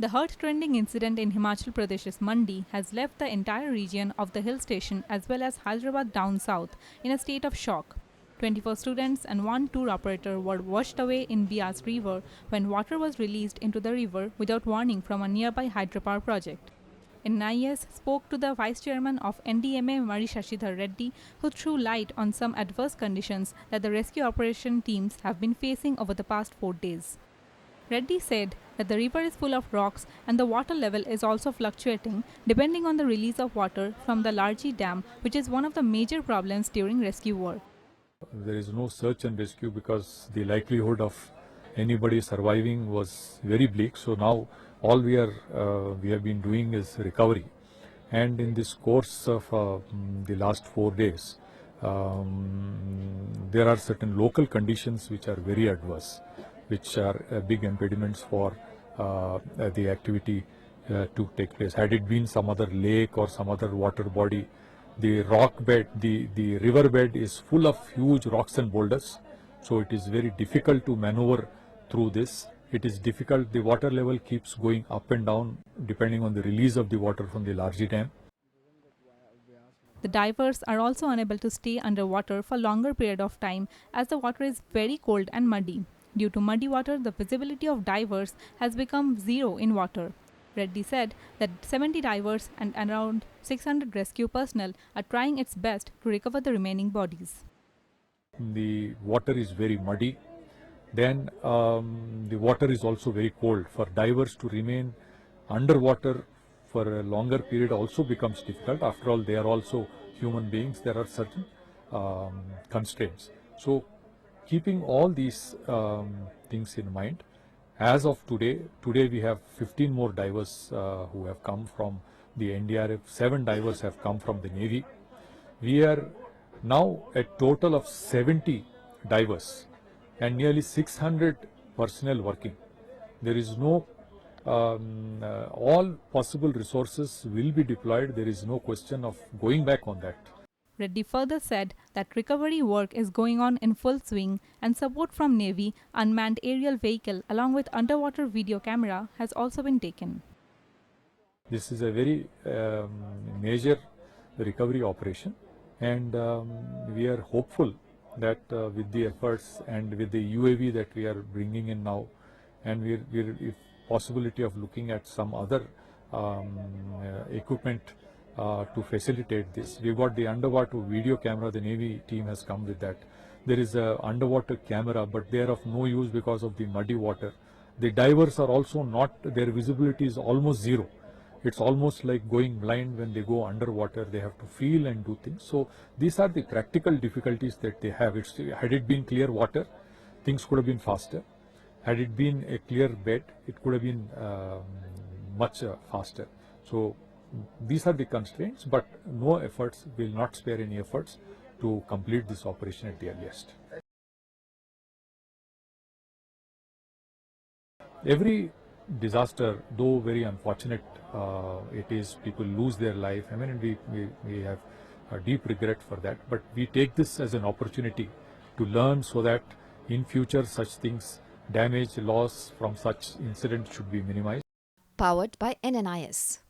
The heart-rending incident in Himachal Pradesh's Mandi has left the entire region of the hill station as well as Hyderabad down south in a state of shock. 24 students and one tour operator were washed away in Bias River when water was released into the river without warning from a nearby hydropower project. NIS spoke to the vice chairman of NDMA Mari Shashidhar Reddy, who threw light on some adverse conditions that the rescue operation teams have been facing over the past 4 days. Reddy said that the river is full of rocks and the water level is also fluctuating depending on the release of water from the Larji Dam, which is one of the major problems during rescue work. There is no search and rescue because the likelihood of anybody surviving was very bleak. So now all we have been doing is recovery. And in this course of the last 4 days, there are certain local conditions which are very adverse, which are big impediments for the activity to take place. Had it been some other lake or some other water body, the rock bed, the river bed is full of huge rocks and boulders. So it is very difficult to maneuver through this. It is difficult. The water level keeps going up and down depending on the release of the water from the Larji Dam. The divers are also unable to stay underwater for longer period of time as the water is very cold and muddy. Due to muddy water, the visibility of divers has become zero in water. Reddy said that 70 divers and around 600 rescue personnel are trying its best to recover the remaining bodies. The water is very muddy. Then the water is also very cold. For divers to remain underwater for a longer period also becomes difficult. After all, they are also human beings. There are certain constraints. So keeping all these things in mind, as of today we have 15 more divers who have come from the NDRF, 7 divers have come from the Navy. We are now a total of 70 divers and nearly 600 personnel working. There is no, all possible resources will be deployed. There is no question of going back on that. Reddy further said that recovery work is going on in full swing and support from Navy unmanned aerial vehicle along with underwater video camera has also been taken. This is a very major recovery operation, and we are hopeful that with the efforts and with the UAV that we are bringing in now, and we're if possibility of looking at some other equipment to facilitate this. We've got the underwater video camera. The Navy team has come with that. There is a underwater camera, but they are of no use because of the muddy water. The divers are also not, their visibility is almost zero. It's almost like going blind when they go underwater. They have to feel and do things. So these are the practical difficulties that they have. Had it been clear water, things could have been faster. Had it been a clear bed, it could have been much faster. So these are the constraints, but no efforts, will not spare any efforts to complete this operation at the earliest. Every disaster, though very unfortunate, it is, people lose their life. I mean, we have a deep regret for that, but we take this as an opportunity to learn so that in future such things, damage, loss from such incidents should be minimized. Powered by NNIS.